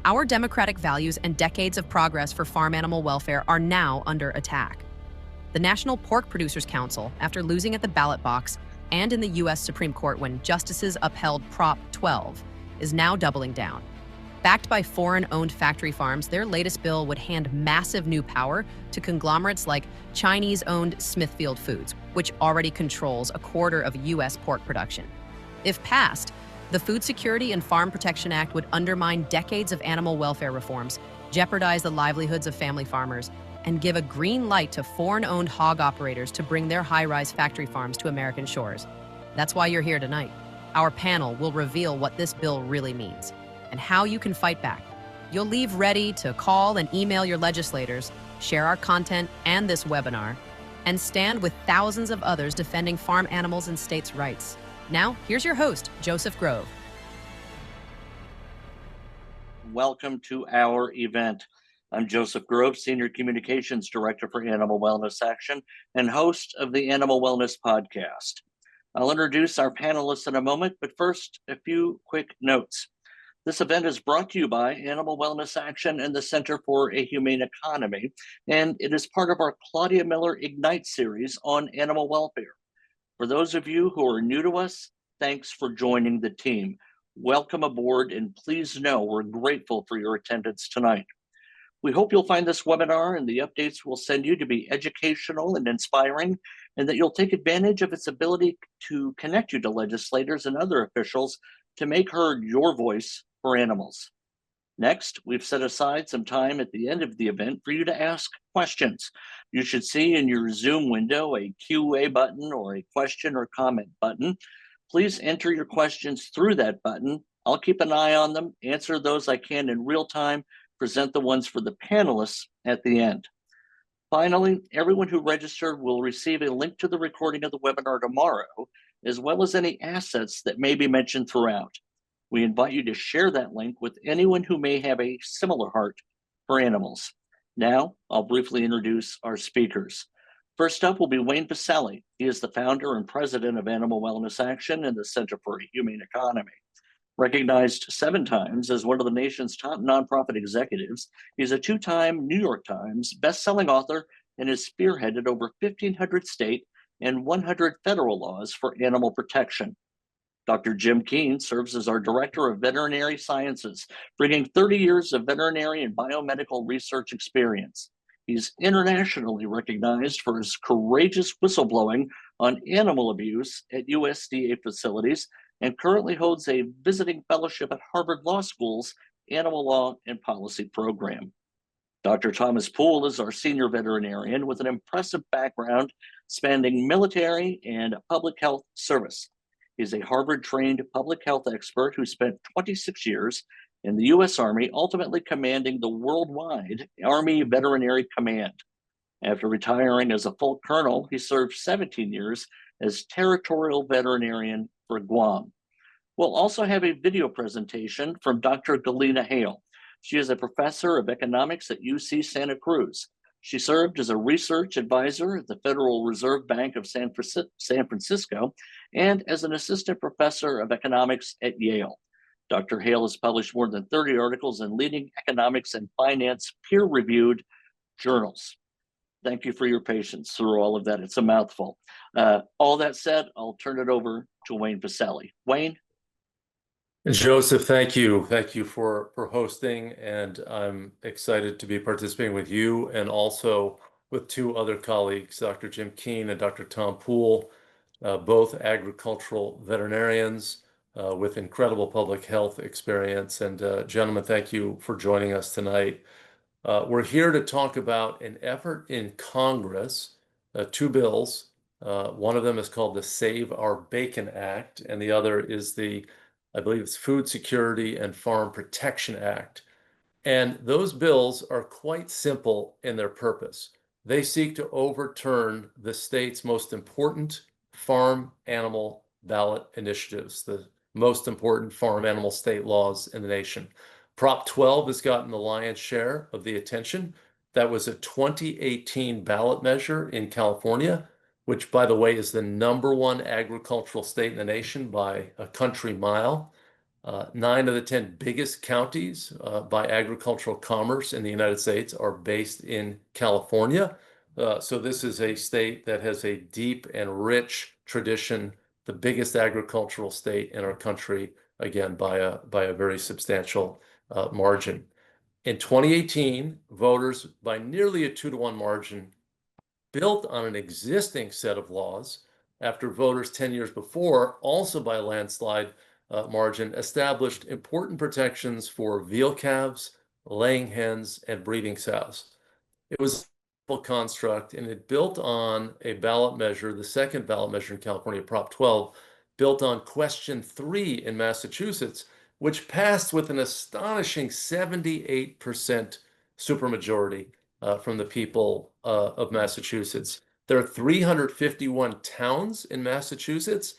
Our democratic values and decades of progress for farm animal welfare are now under attack. The National Pork Producers Council, after losing at the ballot box and in the U.S. Supreme Court when justices upheld Prop 12, is now doubling down. Backed by foreign-owned factory farms, their latest bill would hand massive new power to conglomerates like Chinese-owned Smithfield Foods, which already controls a quarter of U.S. pork production. If passed, the Food Security and Farm Protection Act would undermine decades of animal welfare reforms, jeopardize the livelihoods of family farmers, and give a green light to foreign-owned hog operators to bring their high-rise factory farms to American shores. That's why you're here tonight. Our panel will reveal what this bill really means and how you can fight back. You'll leave ready to call and email your legislators, share our content and this webinar, and stand with thousands of others defending farm animals and states' rights. Now, here's your host, Joseph Grove. Welcome to our event. I'm Joseph Grove, Senior Communications Director for Animal Wellness Action and host of the Animal Wellness Podcast. I'll introduce our panelists in a moment, but first, a few quick notes. This event is brought to you by Animal Wellness Action and the Center for a Humane Economy, and it is part of our Claudia Miller Ignites Series on animal welfare. For those of you who are new to us, thanks for joining the team. Welcome aboard, and please know we're grateful for your attendance tonight. We hope you'll find this webinar and the updates we'll send you to be educational and inspiring, and that you'll take advantage of its ability to connect you to legislators and other officials to make heard your voice for animals. Next, we've set aside some time at the end of the event for you to ask questions. You should see in your Zoom window a Q&A button or a question or comment button. Please enter your questions through that button. I'll keep an eye on them, answer those I can in real time, present the ones for the panelists at the end. Finally, everyone who registered will receive a link to the recording of the webinar tomorrow, as well as any assets that may be mentioned throughout. We invite you to share that link with anyone who may have a similar heart for animals. Now, I'll briefly introduce our speakers. First up will be Wayne Pacelli. He is the founder and president of Animal Wellness Action and the Center for a Humane Economy. Recognized 7 times as one of the nation's top nonprofit executives, he's a 2-time New York Times best-selling author and has spearheaded over 1,500 state and 100 federal laws for animal protection. Dr. Jim Keene serves as our Director of Veterinary Sciences, bringing 30 years of veterinary and biomedical research experience. He's internationally recognized for his courageous whistleblowing on animal abuse at USDA facilities and currently holds a visiting fellowship at Harvard Law School's Animal Law and Policy program. Dr. Thomas Poole is our senior veterinarian with an impressive background spanning military and public health service. He's a Harvard-trained public health expert who spent 26 years in the U.S. Army, ultimately commanding the worldwide Army Veterinary Command. After retiring as a full colonel, he served 17 years as territorial veterinarian for Guam. We'll also have a video presentation from Dr. Galina Hale. She is a professor of economics at UC Santa Cruz. She served as a research advisor at the Federal Reserve Bank of San Francisco and as an assistant professor of economics at Yale. Dr. Hale has published more than 30 articles in leading economics and finance peer-reviewed journals. Thank you for your patience through all of that. It's a mouthful. All that said, I'll turn it over to Wayne Pacelli. Wayne? Joseph, thank you. Thank you for hosting, and I'm excited to be participating with you and also with 2 other colleagues, Dr. Jim Keene and Dr. Tom Poole, both agricultural veterinarians with incredible public health experience. And gentlemen, thank you for joining us tonight. We're here to talk about an effort in Congress, 2 bills. One of them is called the Save Our Bacon Act, and the other is I believe it's Food Security and Farm Protection Act. And those bills are quite simple in their purpose. They seek to overturn the state's most important farm animal ballot initiatives, the most important farm animal state laws in the nation. Prop 12 has gotten the lion's share of the attention. That was a 2018 ballot measure in California, which, by the way, is the #1 agricultural state in the nation by a country mile. 9 of the 10 biggest counties by agricultural commerce in the United States are based in California. So this is a state that has a deep and rich tradition, the biggest agricultural state in our country, again, by a very substantial margin. In 2018, voters, by nearly a 2-to-1 margin, built on an existing set of laws after voters 10 years before, also by a landslide margin, established important protections for veal calves, laying hens, and breeding sows. It was a construct, and it built on a ballot measure, the second ballot measure in California, Prop 12, built on question 3 in Massachusetts, which passed with an astonishing 78% supermajority from the people of Massachusetts. There are 351 towns in Massachusetts.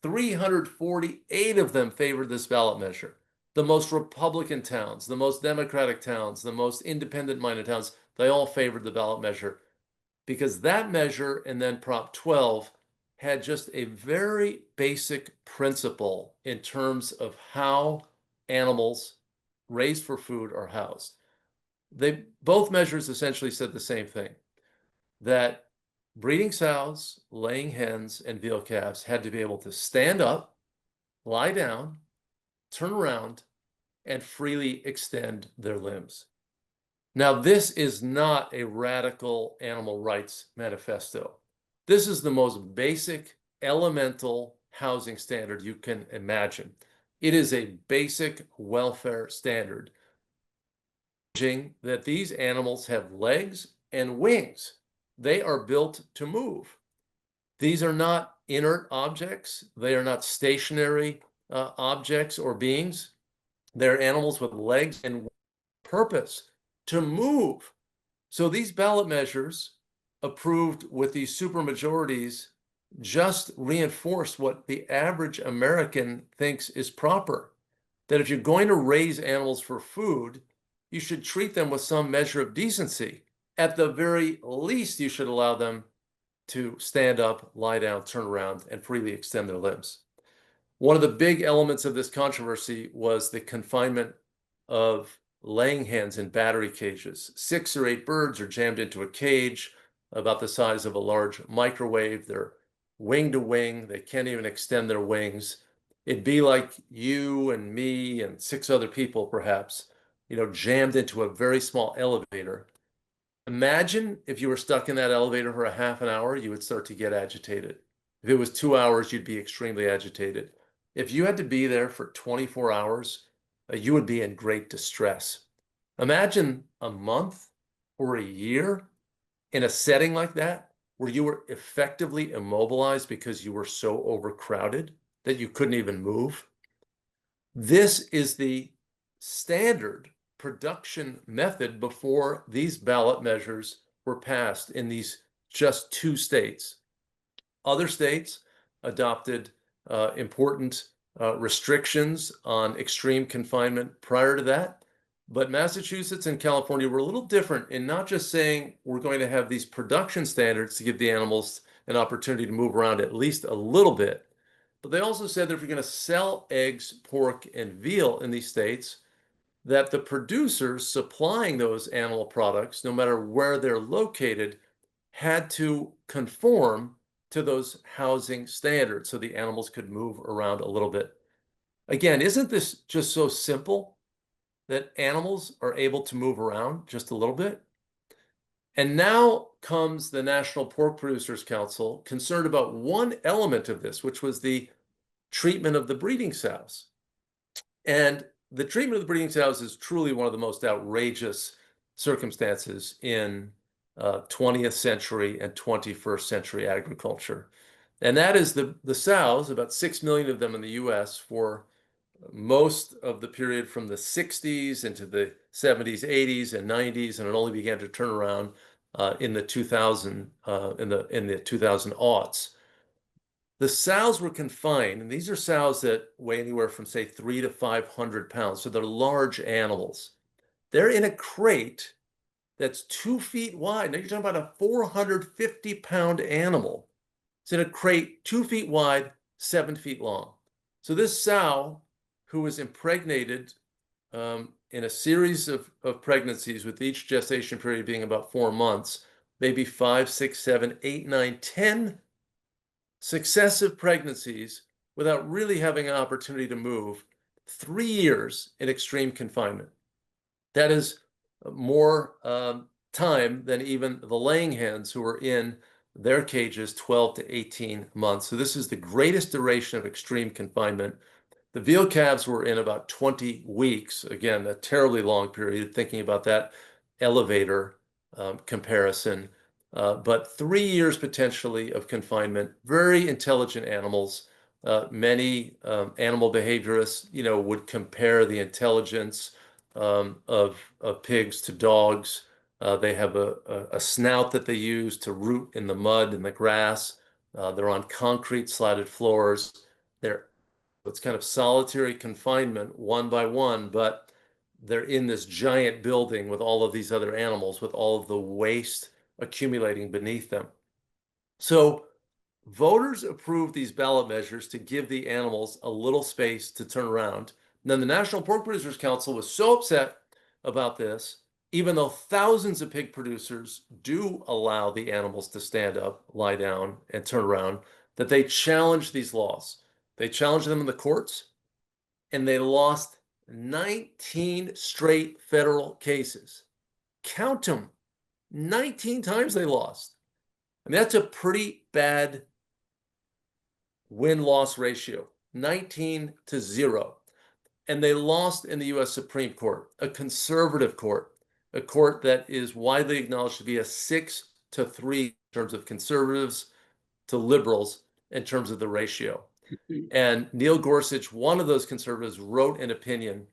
348 of them favored this ballot measure. The most Republican towns, the most Democratic towns, the most independent-minded towns, they all favored the ballot measure because that measure and then Prop 12 had just a very basic principle in terms of how animals raised for food are housed. Both measures essentially said the same thing, that breeding sows, laying hens, and veal calves had to be able to stand up, lie down, turn around, and freely extend their limbs. Now, this is not a radical animal rights manifesto. This is the most basic, elemental housing standard you can imagine. It is a basic welfare standard that these animals have legs and wings. They are built to move. These are not inert objects. They are not stationary objects or beings. They're animals with legs and purpose to move. So these ballot measures approved with these supermajorities just reinforce what the average American thinks is proper. That if you're going to raise animals for food, you should treat them with some measure of decency. At the very least, you should allow them to stand up, lie down, turn around, and freely extend their limbs. One of the big elements of this controversy was the confinement of laying hens in battery cages. 6 or 8 birds are jammed into a cage about the size of a large microwave. They're wing to wing. They can't even extend their wings. It'd be like you and me and 6 other people, perhaps, jammed into a very small elevator. Imagine if you were stuck in that elevator for a half an hour, you would start to get agitated. If it was 2 hours, you'd be extremely agitated. If you had to be there for 24 hours, you would be in great distress. Imagine a month or a year in a setting like that, where you were effectively immobilized because you were so overcrowded that you couldn't even move. This is the standard production method before these ballot measures were passed in these just 2 states. Other states adopted important restrictions on extreme confinement prior to that. But Massachusetts and California were a little different in not just saying we're going to have these production standards to give the animals an opportunity to move around at least a little bit, but they also said that if you're going to sell eggs, pork, and veal in these states, that the producers supplying those animal products, no matter where they're located, had to conform to those housing standards so the animals could move around a little bit. Again, isn't this just so simple that animals are able to move around just a little bit? And now comes the National Pork Producers Council, concerned about one element of this, which was the treatment of the breeding sows. And the treatment of the breeding sows is truly one of the most outrageous circumstances in 20th century and 21st century agriculture. And that is the sows, about 6 million of them in the US for most of the period from the 60s into the 70s, 80s, and 90s, and it only began to turn around in the 2000 aughts. The sows were confined, and these are sows that weigh anywhere from, say, 300 to 500 pounds, so they're large animals. They're in a crate that's 2 feet wide. Now you're talking about a 450-pound animal. It's in a crate 2 feet wide, 7 feet long. So this sow, who was impregnated in a series of pregnancies, with each gestation period being about 4 months, maybe 5, 6, 7, 8, 9, 10 successive pregnancies without really having an opportunity to move, 3 years in extreme confinement. That is more time than even the laying hens who were in their cages 12 to 18 months. So this is the greatest duration of extreme confinement. The veal calves were in about 20 weeks. Again, a terribly long period, thinking about that elevator comparison. But 3 years potentially of confinement, very intelligent animals. Many animal behaviorists, would compare the intelligence of pigs to dogs. They have a snout that they use to root in the mud and the grass. They're on concrete slatted floors. It's kind of solitary confinement, one by one, but they're in this giant building with all of these other animals, with all of the waste accumulating beneath them. So voters approved these ballot measures to give the animals a little space to turn around. And then the National Pork Producers Council was so upset about this, even though thousands of pig producers do allow the animals to stand up, lie down, and turn around, that they challenged these laws. They challenged them in the courts, and they lost 19 straight federal cases. Count them. 19 times they lost. I mean, that's a pretty bad win-loss ratio, 19 to 0. And they lost in the US Supreme Court, a conservative court, a court that is widely acknowledged to be a 6 to 3 in terms of conservatives to liberals in terms of the ratio. And Neil Gorsuch, one of those conservatives, wrote an opinion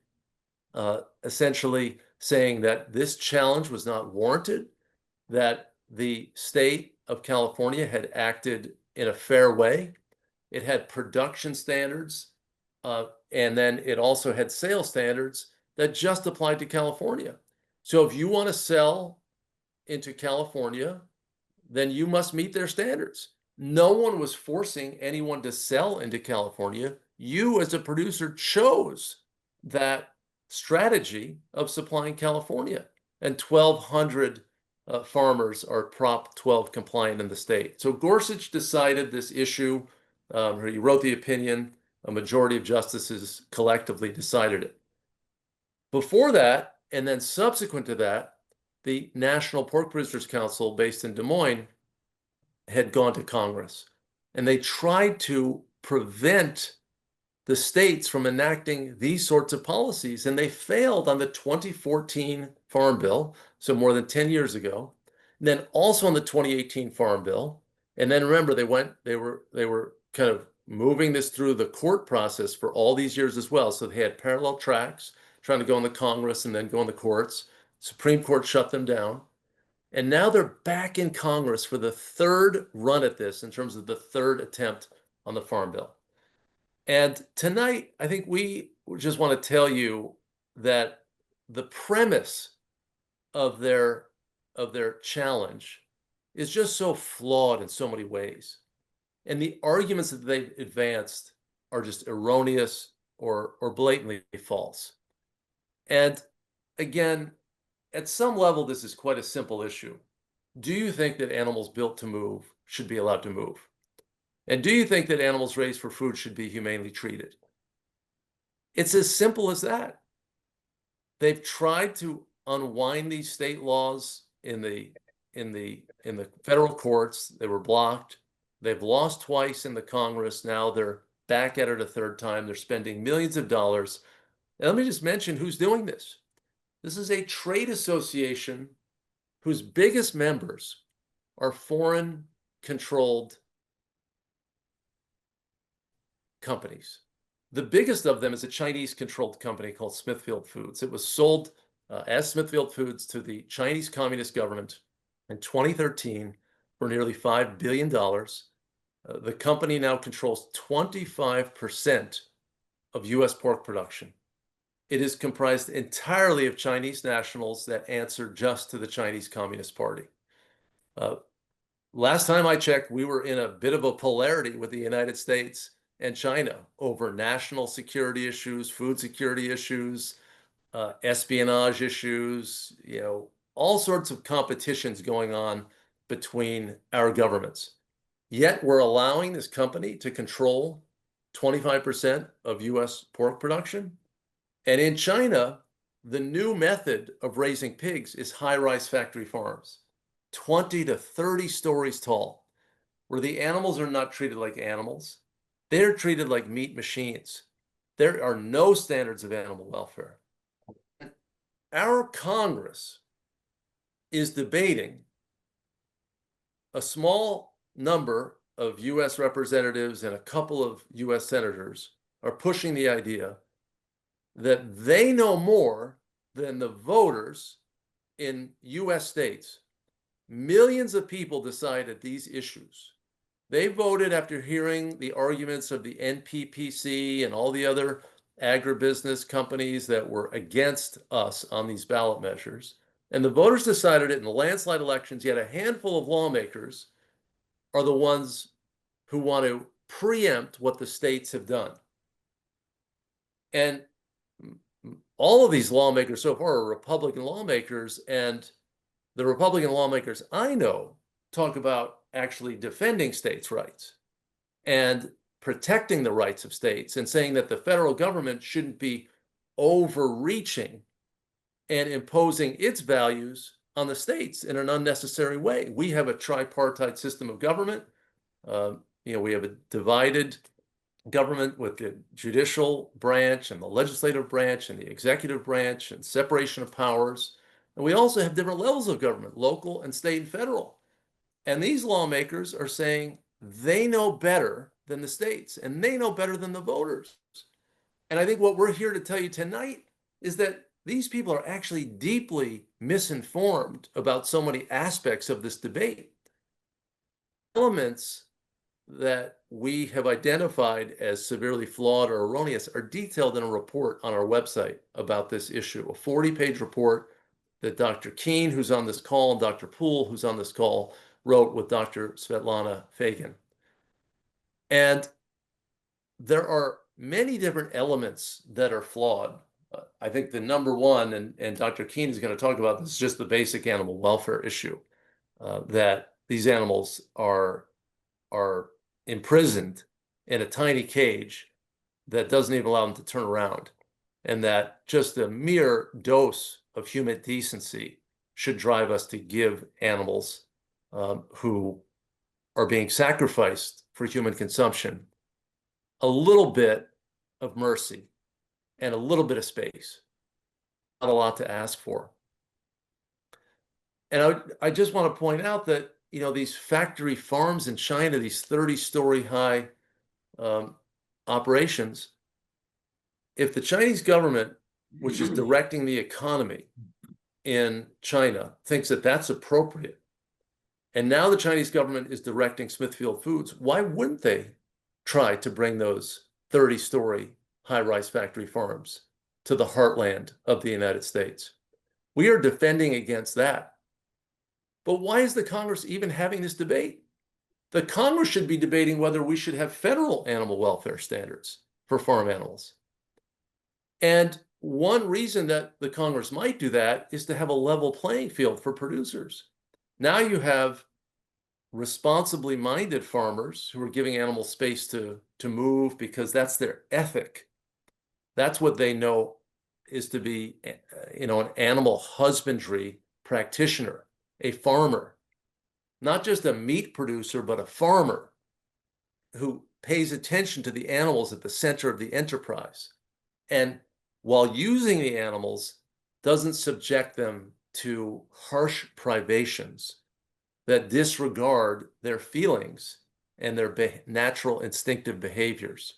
essentially saying that this challenge was not warranted, that the state of California had acted in a fair way. It had production standards, and then it also had sales standards that just applied to California. So if you want to sell into California, then you must meet their standards. No one was forcing anyone to sell into California. You, as a producer, chose that strategy of supplying California. And 1,200 farmers are Prop 12 compliant in the state. So Gorsuch decided this issue. He wrote the opinion. A majority of justices collectively decided it. Before that, and then subsequent to that, the National Pork Producers Council, based in Des Moines, had gone to Congress, and they tried to prevent the states from enacting these sorts of policies, and they failed on the 2014 Farm Bill, so more than 10 years ago, and then also on the 2018 Farm Bill. And then remember, they were kind of moving this through the court process for all these years as well. So they had parallel tracks, trying to go in the Congress and then go in the courts. Supreme Court shut them down. And now they're back in Congress for the third run at this in terms of the third attempt on the Farm Bill. And tonight, I think we just want to tell you that the premise of their challenge is just so flawed in so many ways. And the arguments that they've advanced are just erroneous or blatantly false. And again, at some level, this is quite a simple issue. Do you think that animals built to move should be allowed to move? And do you think that animals raised for food should be humanely treated? It's as simple as that. They've tried to unwind these state laws in the federal courts. They were blocked. They've lost twice in the Congress. Now they're back at it a third time. They're spending millions of dollars. And let me just mention who's doing this. This is a trade association whose biggest members are foreign-controlled companies. The biggest of them is a Chinese-controlled company called Smithfield Foods. It was sold as Smithfield Foods to the Chinese Communist government in 2013 for nearly $5 billion. The company now controls 25% of U.S. pork production. It is comprised entirely of Chinese nationals that answer just to the Chinese Communist Party. Last time I checked, we were in a bit of a polarity with the United States and China over national security issues, food security issues, espionage issues, all sorts of competitions going on between our governments. Yet we're allowing this company to control 25% of US pork production. And in China, the new method of raising pigs is high-rise factory farms, 20 to 30 stories tall, where the animals are not treated like animals. They're treated like meat machines. There are no standards of animal welfare. Our Congress is debating, a small number of US representatives and a couple of US senators are pushing the idea that they know more than the voters in US states. Millions of people decided these issues. They voted after hearing the arguments of the NPPC and all the other agribusiness companies that were against us on these ballot measures. And the voters decided it in the landslide elections, yet a handful of lawmakers are the ones who want to preempt what the states have done. And all of these lawmakers so far are Republican lawmakers, and the Republican lawmakers I know talk about actually defending states' rights and protecting the rights of states and saying that the federal government shouldn't be overreaching and imposing its values on the states in an unnecessary way. We have a tripartite system of government. We have a divided government with the judicial branch and the legislative branch and the executive branch and separation of powers. And we also have different levels of government, local and state and federal. And these lawmakers are saying they know better than the states and they know better than the voters. And I think what we're here to tell you tonight is that these people are actually deeply misinformed about so many aspects of this debate. Elements that we have identified as severely flawed or erroneous are detailed in a report on our website about this issue, a 40-page report that Dr. Keene, who's on this call, and Dr. Poole, who's on this call, wrote with Dr. Svetlana Fagan. And there are many different elements that are flawed. I think the number one, and Dr. Keene is going to talk about this, is just the basic animal welfare issue, that these animals are imprisoned in a tiny cage that doesn't even allow them to turn around, and that just a mere dose of human decency should drive us to give animals who are being sacrificed for human consumption a little bit of mercy and a little bit of space. Not a lot to ask for. And I just want to point out that these factory farms in China, these 30-story high operations, if the Chinese government, which is directing the economy in China, thinks that that's appropriate, and now the Chinese government is directing Smithfield Foods, why wouldn't they try to bring those 30-story high-rise factory farms to the heartland of the United States? We are defending against that. But why is the Congress even having this debate? The Congress should be debating whether we should have federal animal welfare standards for farm animals. And one reason that the Congress might do that is to have a level playing field for producers. Now you have responsibly minded farmers who are giving animals space to move because that's their ethic. That's what they know is to be, an animal husbandry practitioner, a farmer, not just a meat producer, but a farmer who pays attention to the animals at the center of the enterprise. And while using the animals, doesn't subject them to harsh privations that disregard their feelings and their natural instinctive behaviors.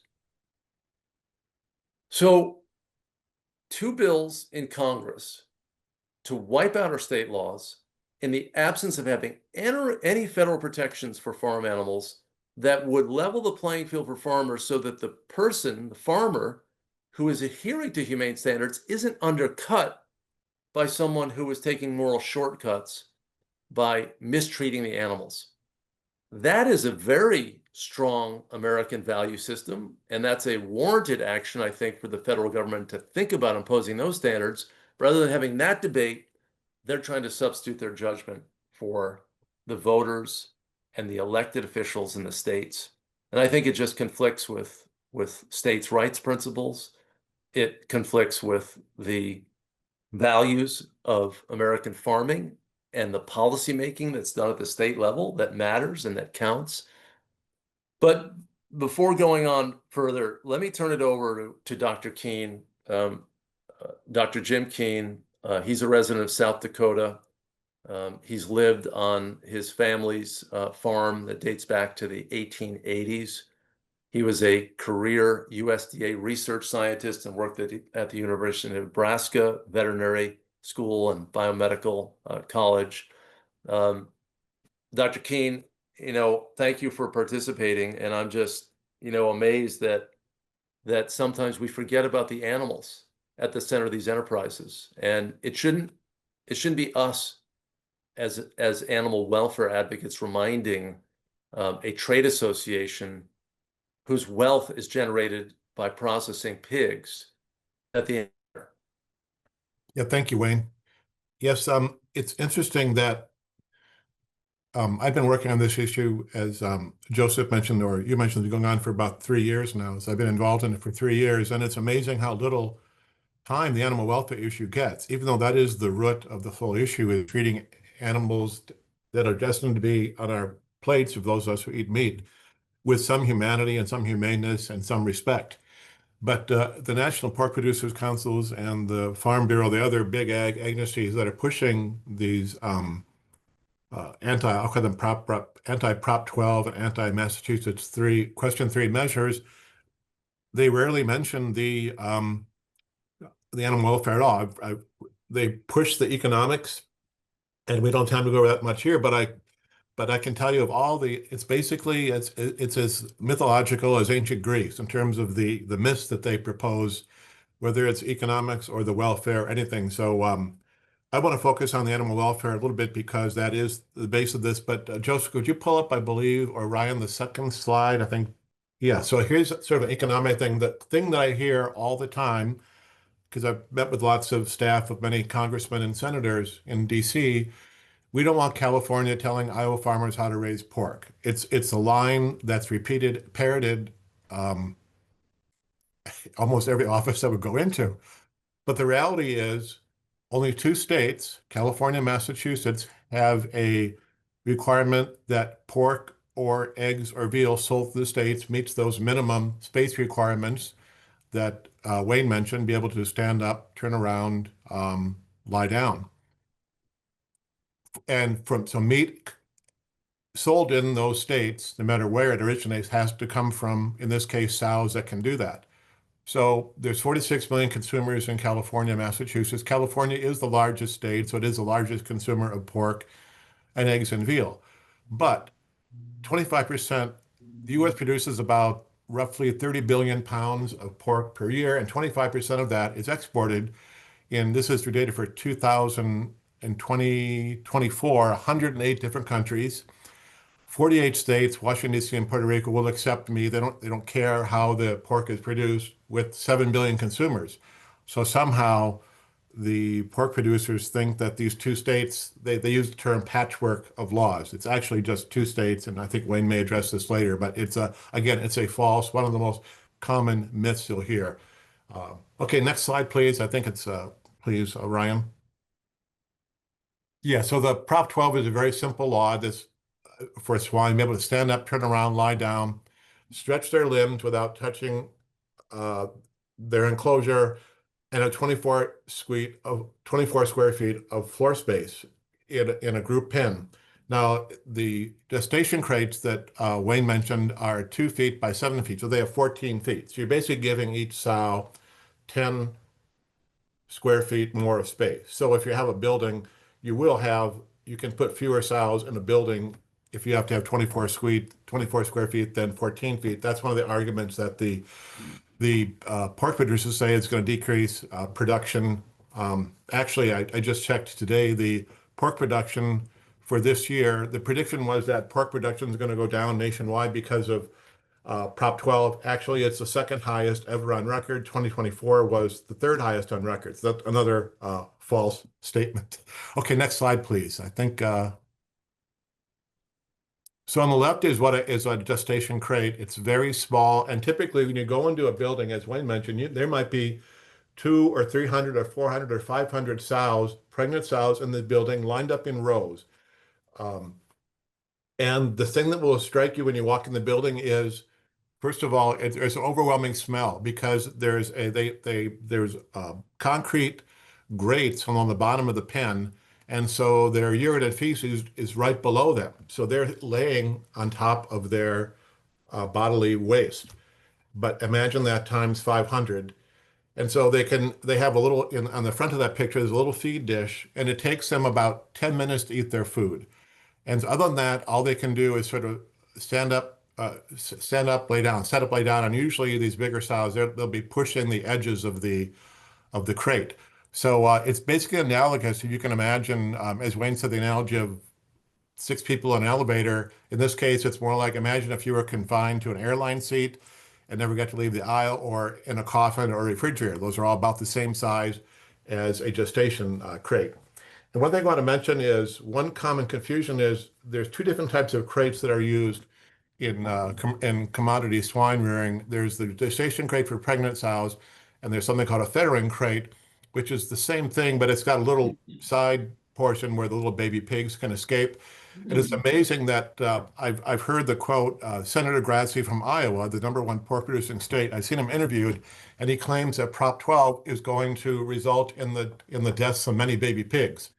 So, two bills in Congress to wipe out our state laws in the absence of having any federal protections for farm animals that would level the playing field for farmers so that the farmer who is adhering to humane standards isn't undercut by someone who is taking moral shortcuts by mistreating the animals. That is a very strong American value system. And that's a warranted action, I think, for the federal government to think about imposing those standards. Rather than having that debate, they're trying to substitute their judgment for the voters and the elected officials in the states. And I think it just conflicts with states' rights principles. It conflicts with the values of American farming and the policymaking that's done at the state level that matters and that counts. But before going on further, let me turn it over to Dr. Keene, Dr. Jim Keene. He's a resident of South Dakota. He's lived on his family's farm that dates back to the 1880s. He was a career USDA research scientist and worked at the University of Nebraska Veterinary School and Biomedical College. Dr. Keene, thank you for participating. And I'm just, amazed that sometimes we forget about the animals at the center of these enterprises. And it shouldn't be us as animal welfare advocates reminding a trade association whose wealth is generated by processing pigs at the end. Yeah, thank you, Wayne. Yes, it's interesting that I've been working on this issue, as Joseph mentioned, or you mentioned, it's going on for about 3 years now. So I've been involved in it for 3 years, and it's amazing how little time the animal welfare issue gets, even though that is the root of the whole issue, is treating animals that are destined to be on our plates, of those of us who eat meat, with some humanity and some humaneness and some respect. But the National Pork Producers Councils and the Farm Bureau, the other big ag agencies that are pushing these I'll call them anti-Prop 12 and anti-Massachusetts Question 3 measures, they rarely mention the animal welfare at all. They push the economics, and we don't have time to go over that much here, but I can tell you of all it's basically, it's as mythological as ancient Greece in terms of the myths that they propose, whether it's economics or the welfare, anything. So I want to focus on the animal welfare a little bit because that is the base of this. But Joseph, could you pull up, I believe, or Ryan, the second slide? I think, yeah. So here's sort of an economic thing. The thing that I hear all the time, because I've met with lots of staff of many congressmen and senators in DC, we don't want California telling Iowa farmers how to raise pork. It's a line that's repeated, parroted, almost every office that would go into. But the reality is only 2 states, California and Massachusetts, have a requirement that pork or eggs or veal sold to the states meets those minimum space requirements that Wayne mentioned, be able to stand up, turn around, lie down. And so meat sold in those states, no matter where it originates, has to come from, in this case, sows that can do that. So there's 46 million consumers in California, Massachusetts. California is the largest state, so it is the largest consumer of pork and eggs and veal. But 25%, the U.S. produces about roughly 30 billion pounds of pork per year, and 25% of that is exported. And this is through data for 2024, 108 different countries. 48 states, Washington, D.C., and Puerto Rico will accept me. They don't care how the pork is produced, with 7 billion consumers. So somehow the pork producers think that these 2 states, they use the term patchwork of laws. It's actually just 2 states, and I think Wayne may address this later, but it's a false, one of the most common myths you'll hear. Okay, next slide, please. I think it's, please, Ryan. Yeah, so the Prop 12 is a very simple law. This for swine, be able to stand up, turn around, lie down, stretch their limbs without touching their enclosure, and a 24 square feet of floor space in a group pen. Now, the gestation crates that Wayne mentioned are 2 feet by 7 feet, so they have 14 feet. So you're basically giving each sow 10 square feet more of space. So if you have a building, you can put fewer sows in a building if you have to have 24 square feet than 14 feet. That's one of the arguments that the pork producers say it's going to decrease production. Actually, I just checked today, the pork production for this year. The prediction was that pork production is going to go down nationwide because of Prop 12. Actually, it's the second highest ever on record. 2024 was the third highest on record. So that's another false statement. Okay, next slide, please. I think so. On the left is what is a gestation crate. It's very small, and typically when you go into a building, as Wayne mentioned, there might be 200 or 300 or 400 or 500 sows, pregnant sows in the building lined up in rows. And the thing that will strike you when you walk in the building is, first of all, there's an overwhelming smell because there's concrete grates along the bottom of the pen, and so their urine and feces is right below them. So they're laying on top of their bodily waste. But imagine that times 500. And so they have a little, on the front of that picture, there's a little feed dish, and it takes them about 10 minutes to eat their food. And other than that, all they can do is sort of stand up, lay down, set up, lay down. And usually these bigger sows, they'll be pushing the edges of the crate. So it's basically analogous, if you can imagine, as Wayne said, the analogy of 6 people in an elevator. In this case, it's more like, imagine if you were confined to an airline seat and never got to leave the aisle, or in a coffin or a refrigerator. Those are all about the same size as a gestation crate. And one thing I want to mention is, one common confusion is there's 2 different types of crates that are used in commodity swine rearing. There's the gestation crate for pregnant sows, and there's something called a fettering crate, which is the same thing, but it's got a little side portion where the little baby pigs can escape. And it's amazing that I've heard the quote, Senator Grassley from Iowa, the #1 pork producing state. I've seen him interviewed, and he claims that Prop 12 is going to result in the deaths of many baby pigs.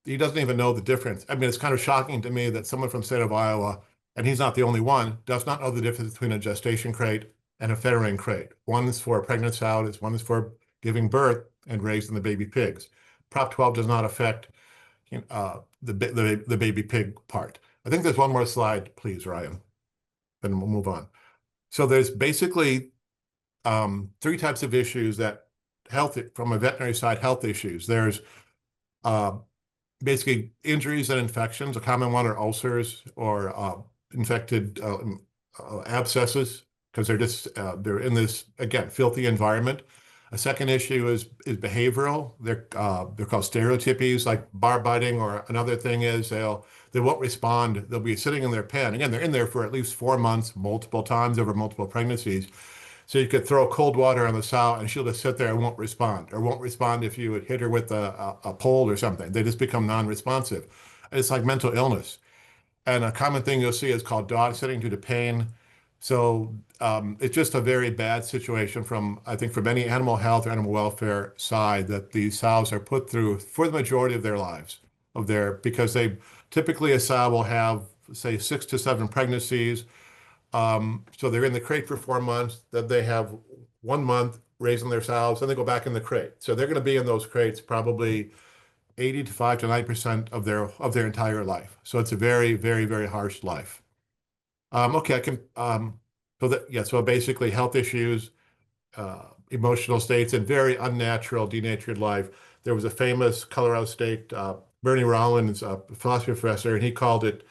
He doesn't even know the difference. I mean, it's kind of shocking to me that someone from the state of Iowa, and he's not the only one, does not know the difference between a gestation crate and a fettering crate. One is for pregnant sows, one is for giving birth and raising the baby pigs. Prop 12 does not affect the baby pig part. I think there's one more slide, please, Ryan. Then we'll move on. So there's basically 3 types of issues that from a veterinary side, health issues. There's basically injuries and infections. A common one are ulcers or infected abscesses, because they're in this, again, filthy environment. A second issue is behavioral. They're called stereotypies, like bar biting, or another thing is they won't respond. They'll be sitting in their pen. Again, they're in there for at least 4 months, multiple times over multiple pregnancies. So you could throw cold water on the sow and she'll just sit there and won't respond, or won't respond if you would hit her with a pole or something. They just become non-responsive. It's like mental illness. And a common thing you'll see is called dog sitting due to pain. So it's just a very bad situation I think, from any animal health or animal welfare side, that these sows are put through for the majority of their lives, because typically a sow will have, say, 6 to 7 pregnancies. So they're in the crate for 4 months, then they have 1 month raising their sows, then they go back in the crate. So they're going to be in those crates probably 85 to 90% of their entire life. So it's a very, very, very harsh life. Okay, I can, so basically health issues, emotional states, and very unnatural, denatured life. There was a famous Colorado State, Bernie Rollins, a philosophy professor, and he called it,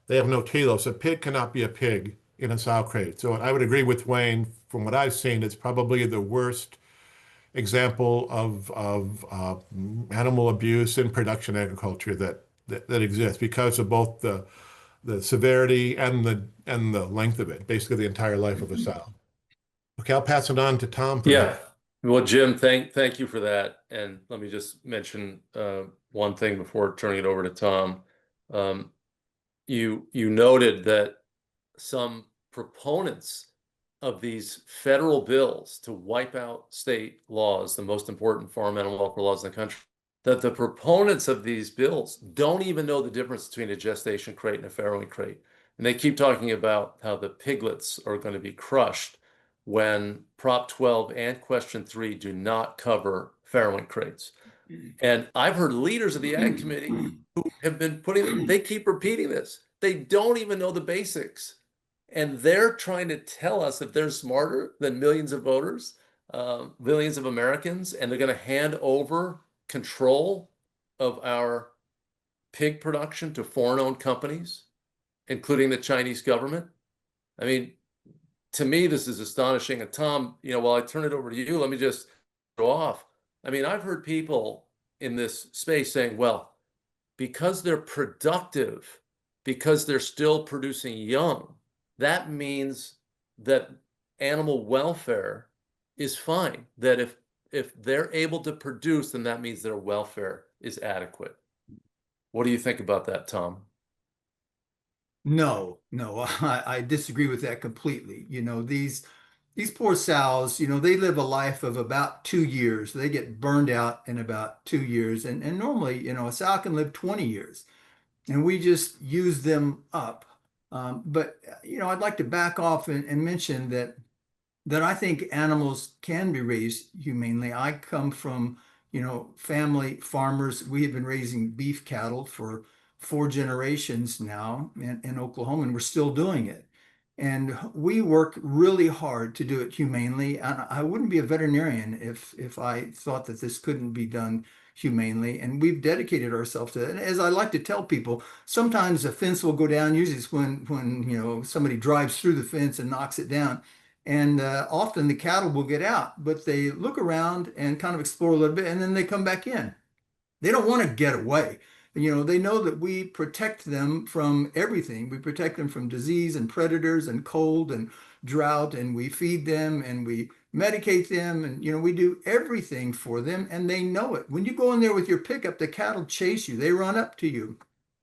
they have no telos. A pig cannot be a pig in a sow crate. So I would agree with Wayne. From what I've seen, it's probably the worst example of animal abuse in production agriculture that exists, because of both the severity and the length of it, basically the entire life of a sow. Okay, I'll pass it on to Tom. Yeah. Well, Jim, thank you for that. And let me just mention one thing before turning it over to Tom. You noted that some proponents of these federal bills to wipe out state laws, the most important farm animal welfare laws in the country, that the proponents of these bills don't even know the difference between a gestation crate and a farrowing crate. And they keep talking about how the piglets are going to be crushed when Prop 12 and Question 3 do not cover farrowing crates. And I've heard leaders of the Ag Committee who have been they keep repeating this. They don't even know the basics. And they're trying to tell us that they're smarter than millions of voters, millions of Americans, and they're going to hand over control of our pig production to foreign-owned companies, including the Chinese government? I mean, to me, this is astonishing. And Tom, while I turn it over to you, let me just go off. I mean, I've heard people in this space saying, well, because they're productive, because they're still producing young, that means that animal welfare is fine. That if they're able to produce, then that means their welfare is adequate. What do you think about that, Tom? No, I disagree with that completely. These poor sows, they live a life of about 2 years. They get burned out in about 2 years. And normally, a sow can live 20 years and we just use them up. But I'd like to back off and mention that I think animals can be raised humanely. I come from, family farmers. We have been raising beef cattle for 4 generations now in Oklahoma, and we're still doing it. And we work really hard to do it humanely. And I wouldn't be a veterinarian if I thought that this couldn't be done humanely. And we've dedicated ourselves to it. And as I like to tell people, sometimes a fence will go down. Usually it's when somebody drives through the fence and knocks it down. And often the cattle will get out, but they look around and kind of explore a little bit, and then they come back in. They don't want to get away. They know that we protect them from everything. We protect them from disease and predators and cold and drought, and we feed them and we medicate them, and we do everything for them, and they know it. When you go in there with your pickup, the cattle chase you. They run up to you.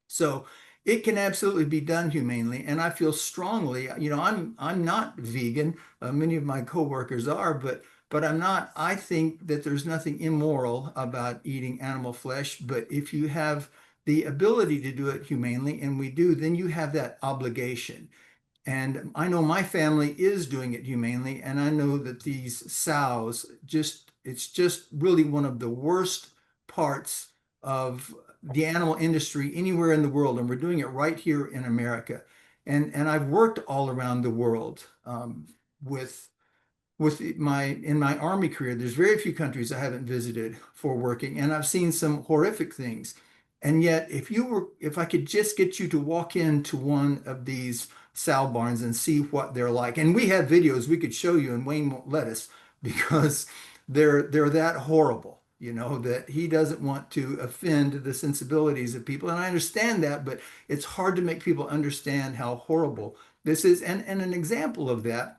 So it can absolutely be done humanely, and I feel strongly. I'm not vegan. Many of my coworkers are, but I'm not. I think that there's nothing immoral about eating animal flesh, but if you have the ability to do it humanely, and we do, then you have that obligation. And I know my family is doing it humanely, and I know that these sows it's just really one of the worst parts of the animal industry anywhere in the world, and we're doing it right here in America. And I've worked all around the world with in my Army career. There's very few countries I haven't visited for working, and I've seen some horrific things. And yet, if I could just get you to walk into one of these sow barns and see what they're like, and we have videos we could show you, and Wayne won't let us because they're that horrible, that he doesn't want to offend the sensibilities of people. And I understand that, but it's hard to make people understand how horrible this is. And an example of that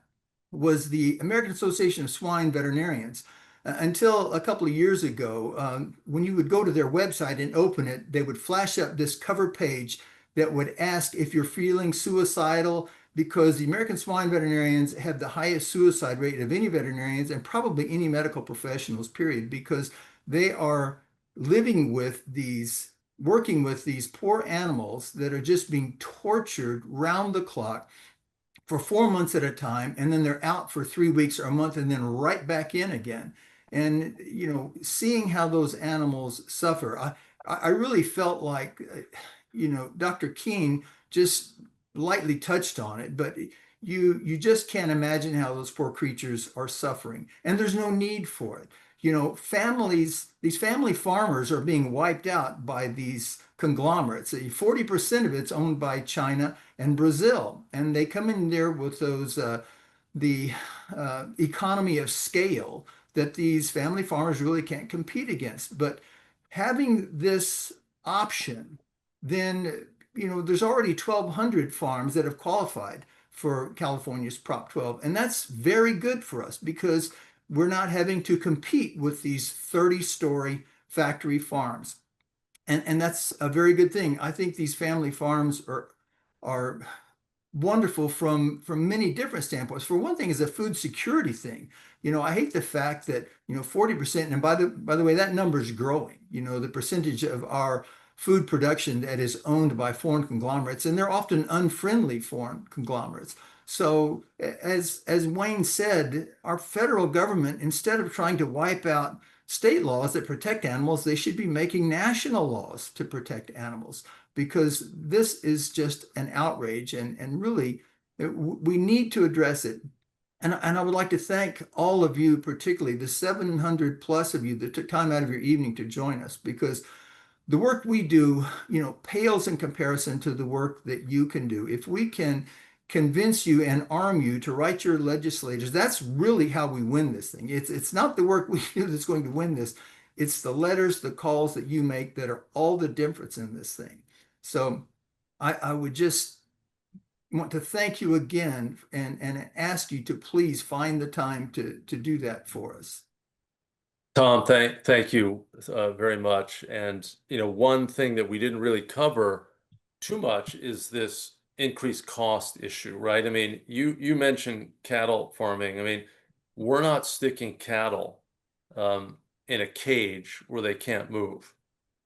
was the American Association of Swine Veterinarians. Until a couple of years ago, when you would go to their website and open it, they would flash up this cover page that would ask if you're feeling suicidal, because the American swine veterinarians have the highest suicide rate of any veterinarians and probably any medical professionals, period, because they are working with these poor animals that are just being tortured round the clock for 4 months at a time, and then they're out for 3 weeks or a month and then right back in again. And seeing how those animals suffer, I really felt like Dr. King just lightly touched on it, but you just can't imagine how those poor creatures are suffering, and there's no need for it. These family farmers are being wiped out by these conglomerates. 40% of it's owned by China and Brazil, and they come in there with the economy of scale that these family farmers really can't compete against. But having this option, then there's already 1,200 farms that have qualified for California's Prop 12, and that's very good for us because we're not having to compete with these 30-story factory farms. And that's a very good thing. I think these family farms are wonderful from many different standpoints. For one thing, is a food security thing. I hate the fact that 40%, and by the way, that number is growing. The percentage of our food production that is owned by foreign conglomerates, and they're often unfriendly foreign conglomerates. So as Wayne said, our federal government, instead of trying to wipe out state laws that protect animals, they should be making national laws to protect animals, because this is just an outrage, and really we need to address it. And I would like to thank all of you, particularly the 700 plus of you that took time out of your evening to join us, because the work we do, pales in comparison to the work that you can do. If we can convince you and arm you to write your legislators, that's really how we win this thing. It's not the work we do that's going to win this. It's the letters, the calls that you make that are all the difference in this thing. So I would just want to thank you again and ask you to please find the time to do that for us. Tom, thank you very much. And one thing that we didn't really cover too much is this increased cost issue, right? I mean, you mentioned cattle farming. I mean, we're not sticking cattle in a cage where they can't move.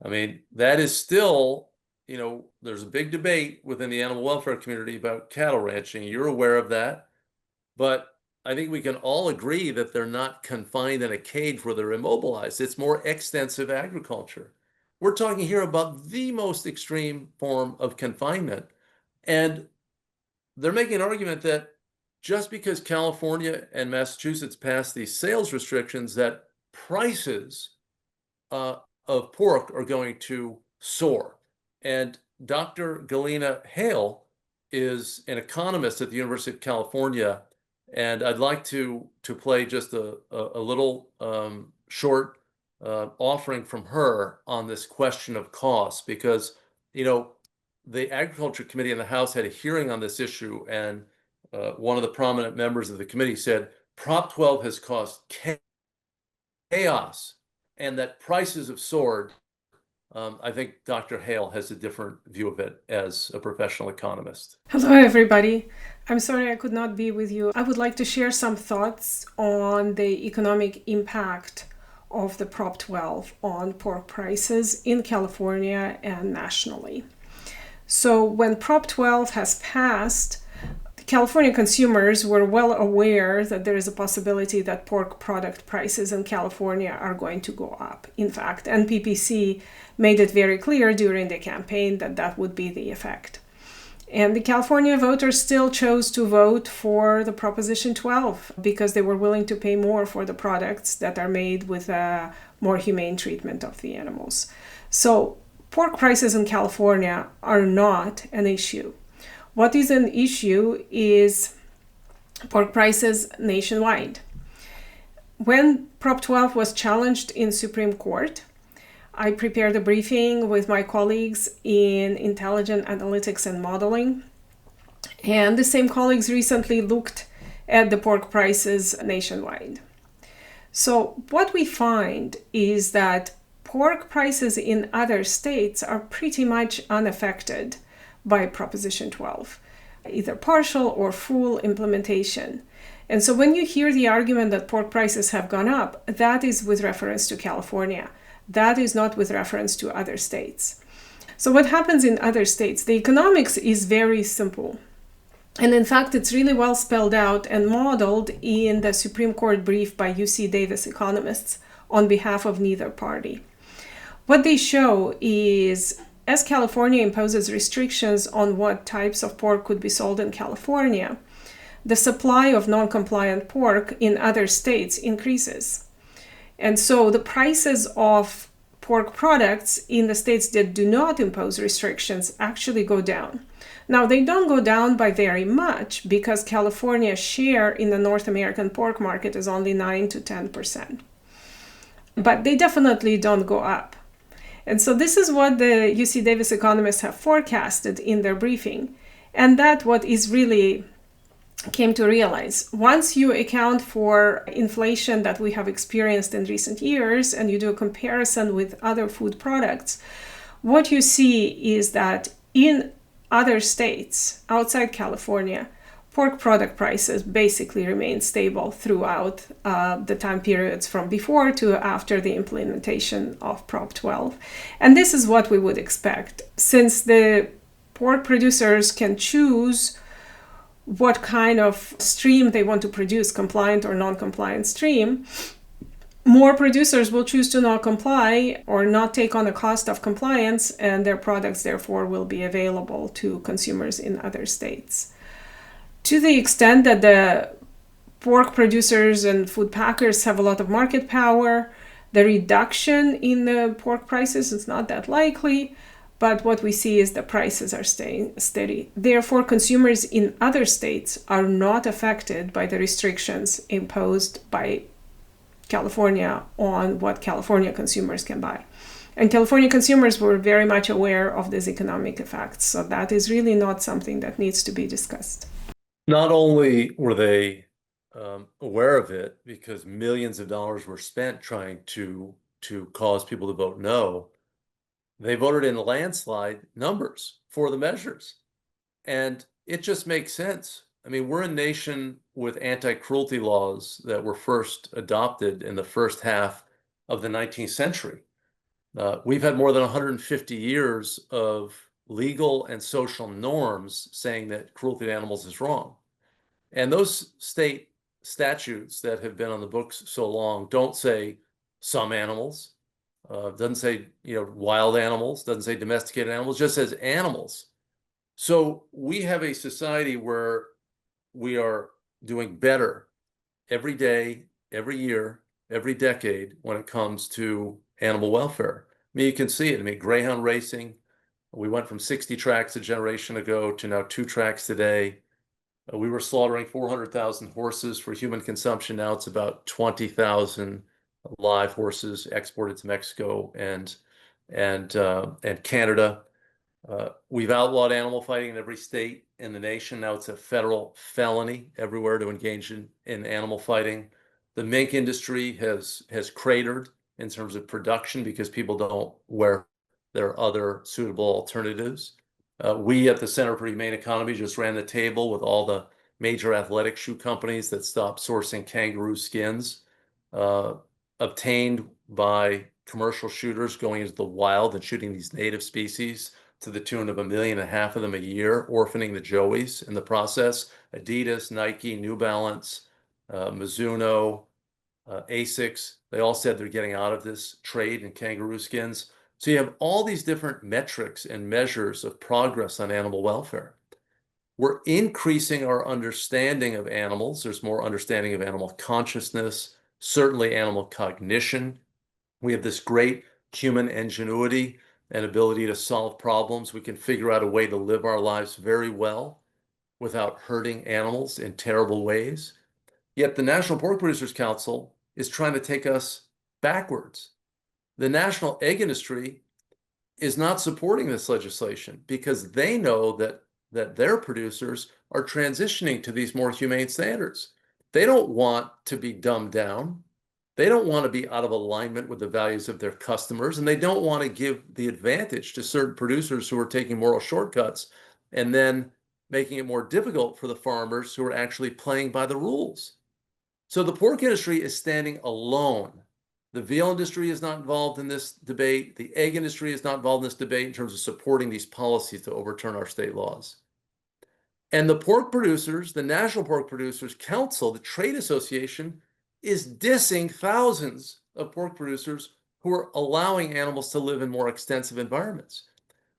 I mean, that is still, there's a big debate within the animal welfare community about cattle ranching. You're aware of that, but I think we can all agree that they're not confined in a cage where they're immobilized. It's more extensive agriculture. We're talking here about the most extreme form of confinement. And they're making an argument that just because California and Massachusetts passed these sales restrictions, that prices of pork are going to soar. And Dr. Galina Hale is an economist at the University of California. And I'd like to play just a little short offering from her on this question of cost, because the Agriculture Committee in the House had a hearing on this issue, and one of the prominent members of the committee said Prop 12 has caused chaos and that prices have soared. I think Dr. Hale has a different view of it as a professional economist. Hello, everybody. I'm sorry I could not be with you. I would like to share some thoughts on the economic impact of the Prop 12 on pork prices in California and nationally. So when Prop 12 has passed, California consumers were well aware that there is a possibility that pork product prices in California are going to go up. In fact, NPPC made it very clear during the campaign that that would be the effect. And the California voters still chose to vote for the Proposition 12 because they were willing to pay more for the products that are made with a more humane treatment of the animals. So pork prices in California are not an issue. What is an issue is pork prices nationwide. When Prop 12 was challenged in Supreme Court, I prepared a briefing with my colleagues in intelligent analytics and modeling. And the same colleagues recently looked at the pork prices nationwide. So what we find is that pork prices in other states are pretty much unaffected by Proposition 12, either partial or full implementation. And so when you hear the argument that pork prices have gone up, that is with reference to California. That is not with reference to other states. So what happens in other states? The economics is very simple. And in fact, it's really well spelled out and modeled in the Supreme Court brief by UC Davis economists on behalf of neither party. What they show is, as California imposes restrictions on what types of pork could be sold in California, the supply of non-compliant pork in other states increases. And so the prices of pork products in the states that do not impose restrictions actually go down. Now, they don't go down by very much because California's share in the North American pork market is only 9 to 10%. But they definitely don't go up. And so this is what the UC Davis economists have forecasted in their briefing. And that what is really came to realize. Once you account for inflation that we have experienced in recent years and you do a comparison with other food products, what you see is that in other states outside California, pork product prices basically remain stable throughout the time periods from before to after the implementation of Prop 12. And this is what we would expect. Since the pork producers can choose what kind of stream they want to produce, compliant or non-compliant stream, more producers will choose to not comply or not take on the cost of compliance, and their products therefore will be available to consumers in other states. To the extent that the pork producers and food packers have a lot of market power, The reduction in the pork prices is not that likely, but what we see is the prices are staying steady. Therefore, consumers in other states are not affected by the restrictions imposed by California on what California consumers can buy. And California consumers were very much aware of these economic effects. So that is really not something that needs to be discussed. Not only were they aware of it because millions of dollars were spent trying to cause people to vote no, they voted in landslide numbers for the measures. And it just makes sense. I mean, we're a nation with anti-cruelty laws that were first adopted in the first half of the 19th century. We've had more than 150 years of legal and social norms saying that cruelty to animals is wrong. And those state statutes that have been on the books so long don't say some animals, doesn't say, wild animals, doesn't say domesticated animals, just says animals. So we have a society where we are doing better every day, every year, every decade when it comes to animal welfare. I mean, you can see it. I mean, greyhound racing, we went from 60 tracks a generation ago to now 2 tracks today. We were slaughtering 400,000 horses for human consumption. Now it's about 20,000 live horses exported to Mexico and Canada. We've outlawed animal fighting in every state in the nation. Now it's a federal felony everywhere to engage in animal fighting. The mink industry has cratered in terms of production because people don't wear their other suitable alternatives. We at the Center for Humane Economy just ran the table with all the major athletic shoe companies that stopped sourcing kangaroo skins obtained by commercial shooters going into the wild and shooting these native species to the tune of 1.5 million of them a year, orphaning the joeys in the process. Adidas, Nike, New Balance, Mizuno, Asics, they all said they're getting out of this trade in kangaroo skins. So you have all these different metrics and measures of progress on animal welfare. We're increasing our understanding of animals. There's more understanding of animal consciousness, certainly animal cognition. We have this great human ingenuity and ability to solve problems. We can figure out a way to live our lives very well without hurting animals in terrible ways. Yet the National Pork Producers Council is trying to take us backwards. The national egg industry is not supporting this legislation because they know that their producers are transitioning to these more humane standards. They don't want to be dumbed down. They don't want to be out of alignment with the values of their customers, and they don't want to give the advantage to certain producers who are taking moral shortcuts and then making it more difficult for the farmers who are actually playing by the rules. So the pork industry is standing alone. The veal industry is not involved in this debate. The egg industry is not involved in this debate in terms of supporting these policies to overturn our state laws. And the pork producers, the National Pork Producers Council, the trade association, is dissing thousands of pork producers who are allowing animals to live in more extensive environments.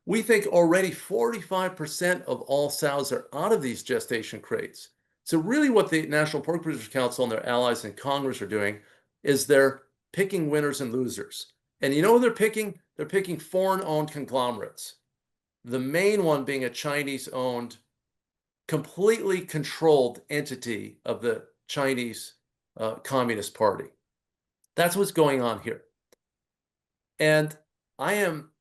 We think already 45% of all sows are out of these gestation crates. So really what the National Pork Producers Council and their allies in Congress are doing is they're picking winners and losers. And you know what they're picking? They're picking foreign-owned conglomerates. The main one being a Chinese-owned, completely controlled entity of the Chinese Communist Party. That's what's going on here. And I am,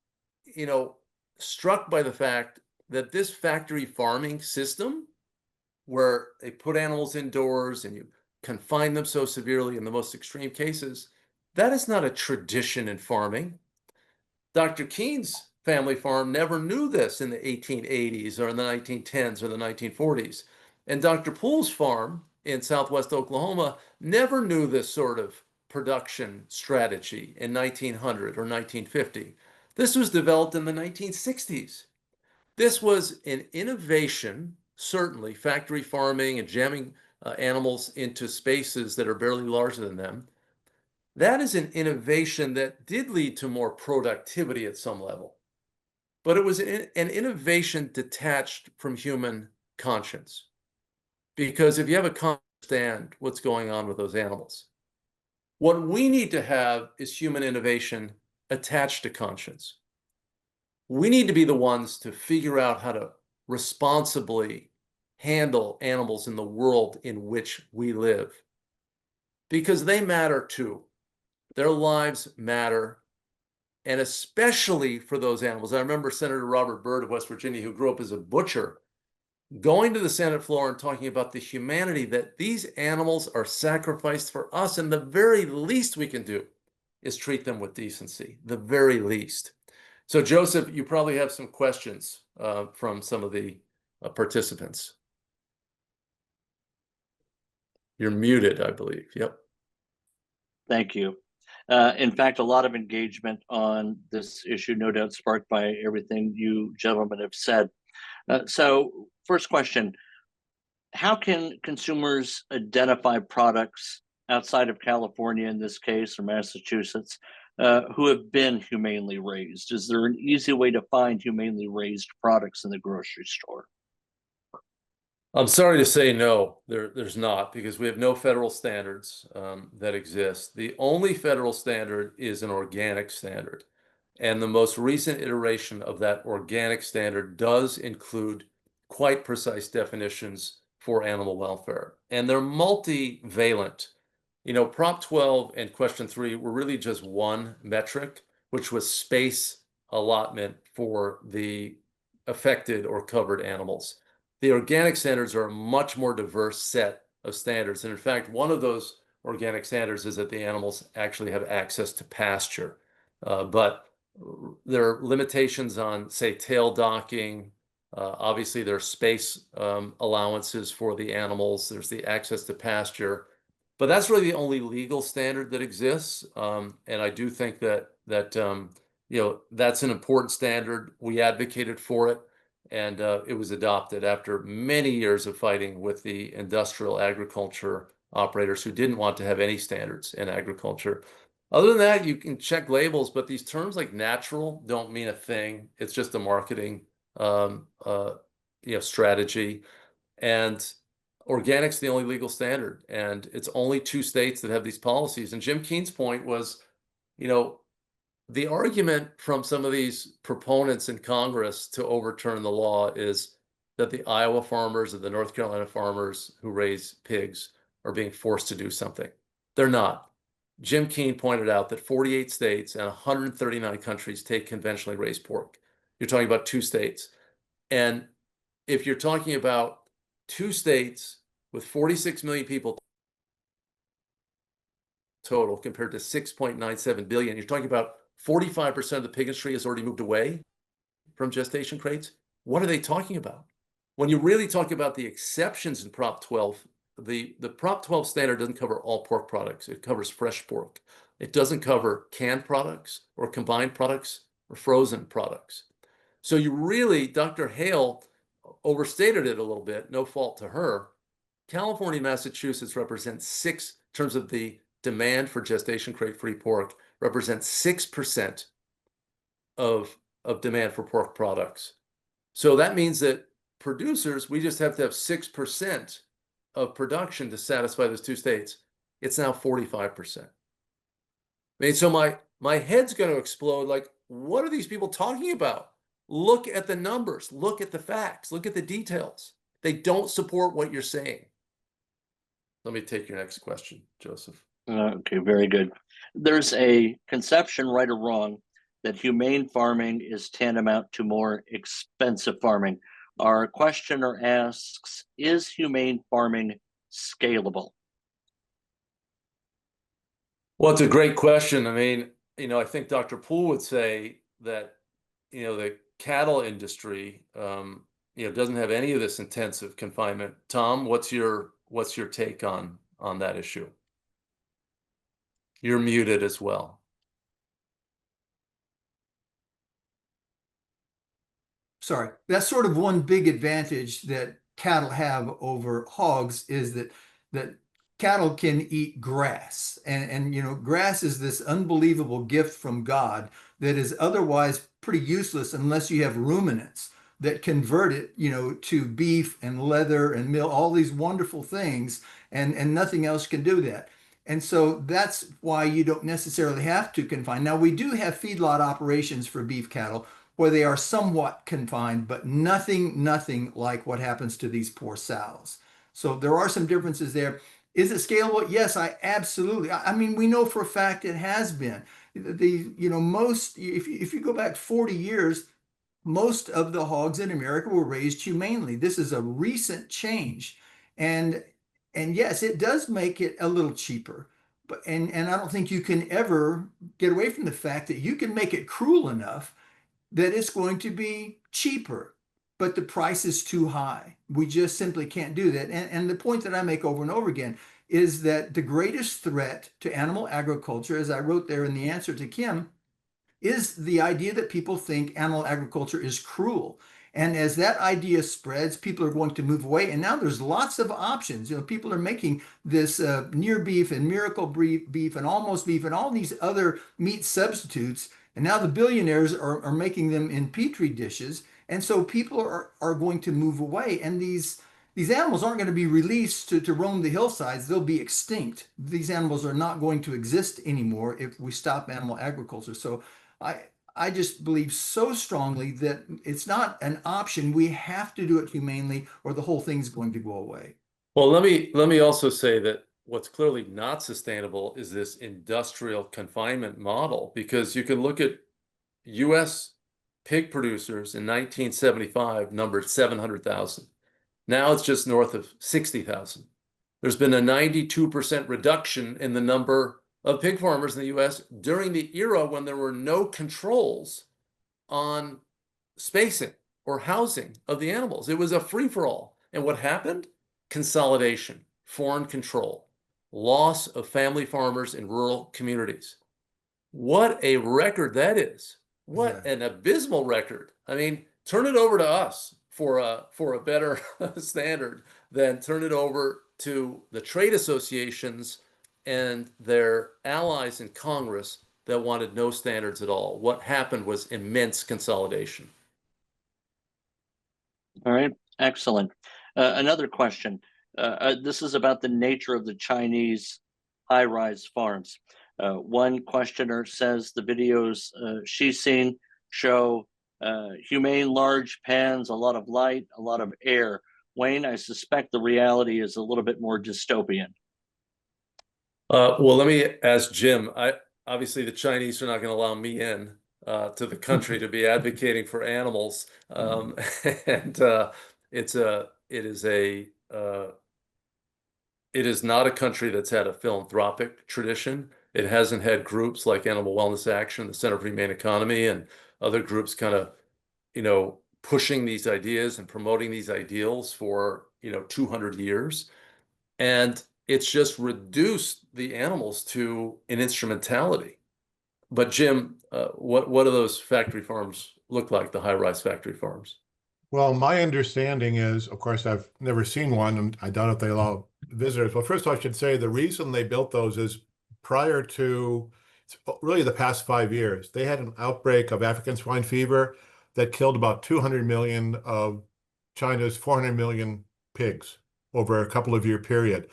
struck by the fact that this factory farming system, where they put animals indoors and you confine them so severely in the most extreme cases, that is not a tradition in farming. Dr. Keene's family farm never knew this in the 1880s or in the 1910s or the 1940s. And Dr. Poole's farm in Southwest Oklahoma never knew this sort of production strategy in 1900 or 1950. This was developed in the 1960s. This was an innovation, certainly factory farming and jamming animals into spaces that are barely larger than them. That is an innovation that did lead to more productivity at some level. But it was an innovation detached from human conscience. Because if you have a conscience, understand what's going on with those animals. What we need to have is human innovation attached to conscience. We need to be the ones to figure out how to responsibly handle animals in the world in which we live, because they matter too. Their lives matter, and especially for those animals. I remember Senator Robert Byrd of West Virginia, who grew up as a butcher, going to the Senate floor and talking about the humanity that these animals are sacrificed for us, and the very least we can do is treat them with decency, the very least. So Joseph, you probably have some questions from some of the participants. You're muted, I believe. Yep. Thank you. In fact, a lot of engagement on this issue, no doubt sparked by everything you gentlemen have said. So first question, how can consumers identify products outside of California, in this case, or Massachusetts, who have been humanely raised? Is there an easy way to find humanely raised products in the grocery store? I'm sorry to say no, there's not, because we have no federal standards that exist. The only federal standard is an organic standard. And the most recent iteration of that organic standard does include quite precise definitions for animal welfare. And they're multivalent. You know, Prop 12 and Question 3 were really just one metric, which was space allotment for the affected or covered animals. The organic standards are a much more diverse set of standards. And in fact, one of those organic standards is that the animals actually have access to pasture. But there are limitations on, say, tail docking. Obviously, there are space allowances for the animals. There's the access to pasture. But that's really the only legal standard that exists. And I do think that you know, that's an important standard. We advocated for it. And it was adopted after many years of fighting with the industrial agriculture operators who didn't want to have any standards in agriculture. Other than that, you can check labels, but these terms like natural don't mean a thing. It's just a marketing you know, strategy. And organic's the only legal standard. And it's only 2 states that have these policies. And Jim Keen's point was, you know, the argument from some of these proponents in Congress to overturn the law is that the Iowa farmers and the North Carolina farmers who raise pigs are being forced to do something. They're not. Jim Keen pointed out that 48 states and 139 countries take conventionally raised pork. You're talking about 2 states. And if you're talking about 2 states with 46 million people total compared to 6.97 billion, you're talking about 45% of the pig industry has already moved away from gestation crates. What are they talking about? When you really talk about the exceptions in Prop 12, the Prop 12 standard doesn't cover all pork products. It covers fresh pork. It doesn't cover canned products or combined products or frozen products. So you really, Dr. Hale overstated it a little bit, no fault to her. California and Massachusetts represent 6, in terms of the demand for gestation crate-free pork, represents 6% of demand for pork products. So that means that producers, we just have to have 6% of production to satisfy those 2 states. It's now 45%. I mean, so my head's going to explode. Like, what are these people talking about? Look at the numbers, look at the facts, look at the details. They don't support what you're saying. Let me take your next question, Joseph. Okay, very good. There's a conception, right or wrong, that humane farming is tantamount to more expensive farming. Our questioner asks, is humane farming scalable? Well, it's a great question. I mean, you know, I think Dr. Poole would say that, you know, the cattle industry, you know, doesn't have any of this intensive confinement. Tom, what's your take on that issue? You're muted as well. Sorry, that's sort of one big advantage that cattle have over hogs is that cattle can eat grass. And you know, grass is this unbelievable gift from God that is otherwise pretty useless unless you have ruminants that convert it, you know, to beef and leather and milk, all these wonderful things, and nothing else can do that. And so that's why you don't necessarily have to confine. Now, we do have feedlot operations for beef cattle where they are somewhat confined, but nothing like what happens to these poor sows. So there are some differences there. Is it scalable? Yes, I absolutely. I mean, we know for a fact it has been. Most, if you go back 40 years, most of the hogs in America were raised humanely. This is a recent change. And yes, it does make it a little cheaper. But and I don't think you can ever get away from the fact that you can make it cruel enough that it's going to be cheaper, but the price is too high. We just simply can't do that. And the point that I make over and over again is that the greatest threat to animal agriculture, as I wrote there in the answer to Kim, is the idea that people think animal agriculture is cruel. And as that idea spreads, people are going to move away. And now there's lots of options. People are making this near beef and miracle beef and almost beef and all these other meat substitutes. And now the billionaires are making them in petri dishes. And so people are going to move away. And these animals aren't going to be released to roam the hillsides. They'll be extinct. These animals are not going to exist anymore if we stop animal agriculture. So I just believe so strongly that it's not an option. We have to do it humanely or the whole thing's going to go away. Well, let me also say that what's clearly not sustainable is this industrial confinement model, because you can look at U.S. pig producers in 1975 numbered 700,000. Now it's just north of 60,000. There's been a 92% reduction in the number of pig farmers in the U.S. during the era when there were no controls on spacing or housing of the animals. It was a free-for-all. And what happened? Consolidation, foreign control, loss of family farmers in rural communities. What a record that is. What an abysmal record. I mean, turn it over to us for a better standard than turn it over to the trade associations and their allies in Congress that wanted no standards at all. What happened was immense consolidation. All right, excellent. Another question. This is about the nature of the Chinese high-rise farms. One questioner says the videos she's seen show humane large pens, a lot of light, a lot of air. Wayne, I suspect the reality is a little bit more dystopian. Well, let me ask Jim. Obviously the Chinese are not going to allow me in to the country to be advocating for animals, and it is not a country that's had a philanthropic tradition. It hasn't had groups like Animal Wellness Action, the Center for Humane Economy, and other groups kind of, pushing these ideas and promoting these ideals for, 200 years. And it's just reduced the animals to an instrumentality. But Jim, what do those factory farms look like, the high-rise factory farms? Well, my understanding is, of course, I've never seen one, and I doubt if they allow visitors. Well, first of all, I should say the reason they built those is prior to really the past 5 years, they had an outbreak of African swine fever that killed about 200 million of China's 400 million pigs over a couple of year period.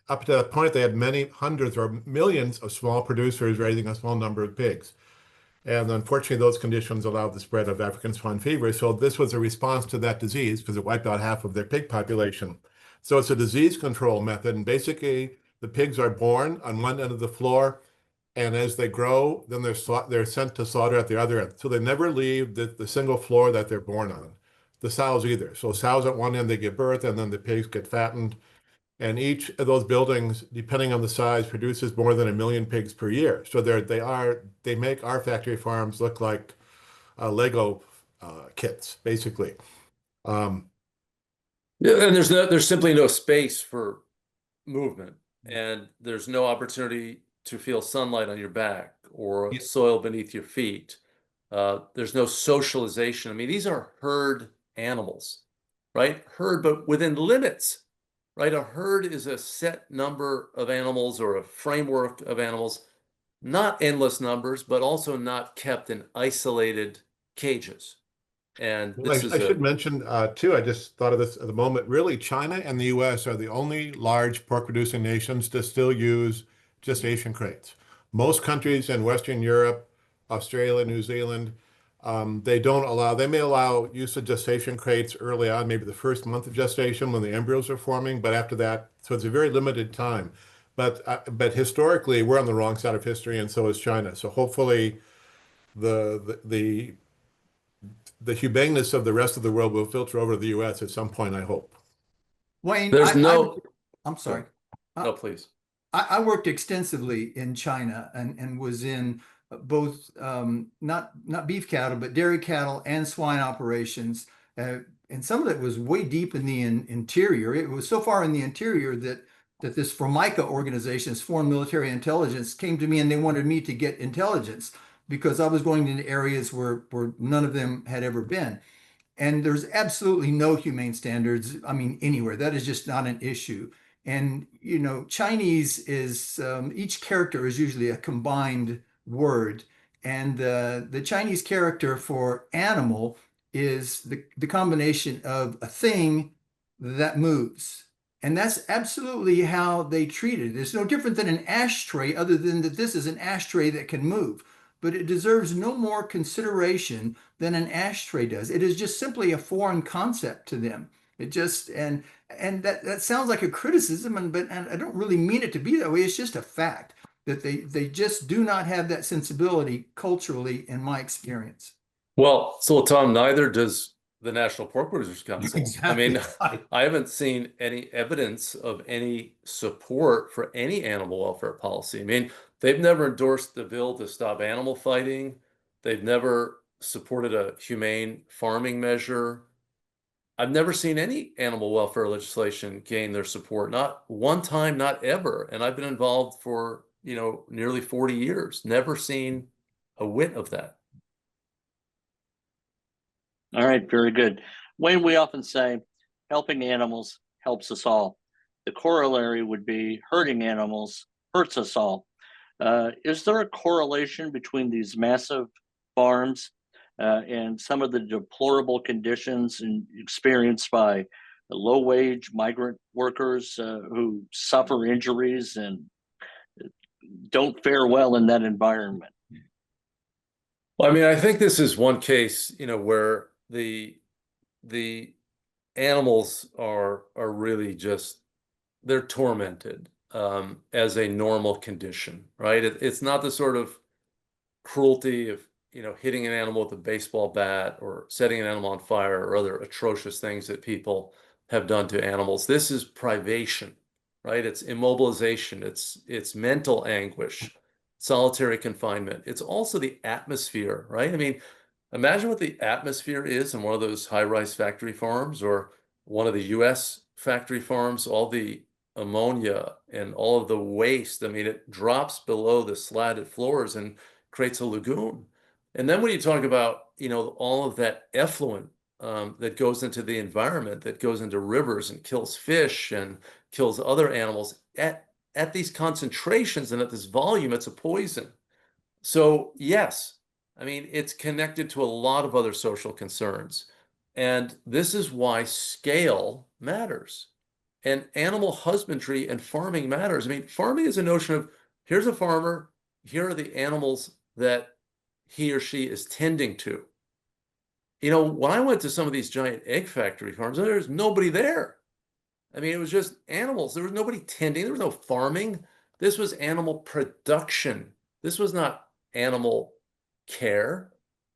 Up to that point, they had many hundreds or millions of small producers raising a small number of pigs. And unfortunately, those conditions allowed the spread of African swine fever. So this was a response to that disease because it wiped out half of their pig population. So it's a disease control method. And basically, the pigs are born on one end of the floor. And as they grow, then they're sent to slaughter at the other end. So they never leave the single floor that they're born on. The sows either. So sows at one end, they give birth, and then the pigs get fattened. And each of those buildings, depending on the size, produces more than 1 million pigs per year. So they make our factory farms look like Lego kits, basically. Yeah, and there's simply no space for movement, and there's no opportunity to feel sunlight on your back or soil beneath your feet. There's no socialization. I mean, these are herd animals, right? Herd, but within limits. Right? A herd is a set number of animals or a framework of animals, not endless numbers, but also not kept in isolated cages. And I should mention too, I just thought of this at the moment, really China and the US are the only large pork producing nations to still use gestation crates. Most countries in Western Europe, Australia, New Zealand, they may allow use of gestation crates early on, maybe the first month of gestation when the embryos are forming, but after that, so it's a very limited time. But historically, we're on the wrong side of history, and so is China. So hopefully, the humaneness of the rest of the world will filter over to the U.S. at some point, I hope. Wayne, I'm sorry. No, please. I worked extensively in China and was in both not beef cattle, but dairy cattle and swine operations. And some of it was way deep in the interior. It was so far in the interior that this Formica organization, this Foreign Military Intelligence, came to me and they wanted me to get intelligence because I was going into areas where none of them had ever been. And there's absolutely no humane standards, I mean, anywhere. That is just not an issue. And, you know, Chinese is, each character is usually a combined word. And the Chinese character for animal is the combination of a thing that moves. And that's absolutely how they treat it. It's no different than an ashtray, other than that this is an ashtray that can move. But it deserves no more consideration than an ashtray does. It is just simply a foreign concept to them. It just, and that sounds like a criticism, but I don't really mean it to be that way. It's just a fact that they just do not have that sensibility culturally, in my experience. Well, so Tom, neither does the National Pork Producers Council. Exactly. I mean, I haven't seen any evidence of any support for any animal welfare policy. I mean, they've never endorsed the bill to stop animal fighting. They've never supported a humane farming measure. I've never seen any animal welfare legislation gain their support, not one time, not ever. And I've been involved for, nearly 40 years, never seen a whit of that. All right, very good. Wayne, we often say helping animals helps us all. The corollary would be hurting animals hurts us all. Is there a correlation between these massive farms and some of the deplorable conditions experienced by low-wage migrant workers who suffer injuries and don't fare well in that environment? Well, I mean, I think this is one case, where the animals are really just, they're tormented as a normal condition, right? It's not the sort of cruelty of, hitting an animal with a baseball bat or setting an animal on fire or other atrocious things that people have done to animals. This is privation, right? It's immobilization, it's mental anguish, solitary confinement. It's also the atmosphere, right? I mean, imagine what the atmosphere is in one of those high-rise factory farms or one of the US factory farms, all the ammonia and all of the waste. I mean, it drops below the slatted floors and creates a lagoon. And then when you talk about, all of that effluent that goes into the environment, that goes into rivers and kills fish and kills other animals at these concentrations and at this volume, it's a poison. So yes, I mean, it's connected to a lot of other social concerns. And this is why scale matters. And animal husbandry and farming matters. I mean, farming is a notion of, here's a farmer, here are the animals that he or she is tending to. When I went to some of these giant egg factory farms, there's nobody there. I mean, it was just animals. There was nobody tending. There was no farming. This was animal production. This was not animal care.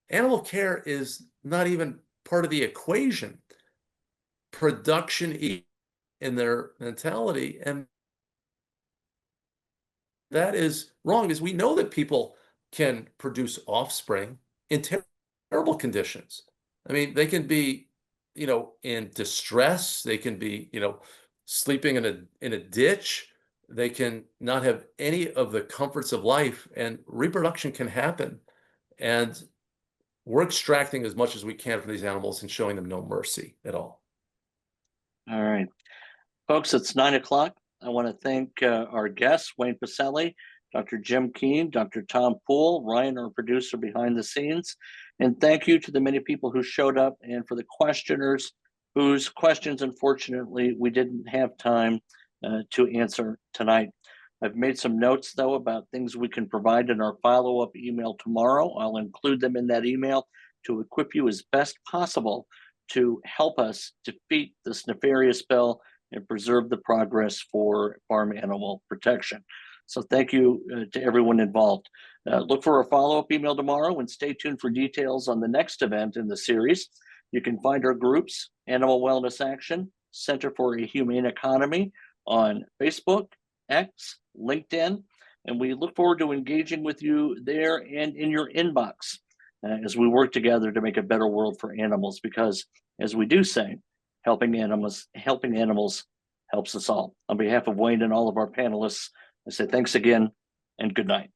Animal care is not even part of the equation. Production in their mentality, and that is wrong, because we know that people can produce offspring in terrible conditions. I mean, they can be, in distress. They can be, sleeping in a ditch. They can not have any of the comforts of life, and reproduction can happen. And we're extracting as much as we can from these animals and showing them no mercy at all. All right. Folks, it's 9 o'clock. I want to thank our guests, Wayne Pacelli, Dr. Jim Keene, Dr. Tom Poole, Ryan, our producer behind the scenes. And thank you to the many people who showed up, and for the questioners whose questions, unfortunately, we didn't have time to answer tonight. I've made some notes, though, about things we can provide in our follow-up email tomorrow. I'll include them in that email to equip you as best possible to help us defeat this nefarious bill and preserve the progress for farm animal protection. So thank you to everyone involved. Look for a follow-up email tomorrow and stay tuned for details on the next event in the series. You can find our groups, Animal Wellness Action, Center for a Humane Economy, on Facebook, X, LinkedIn, and we look forward to engaging with you there and in your inbox as we work together to make a better world for animals, because as we do say, helping animals helps us all. On behalf of Wayne and all of our panelists, I say thanks again and good night.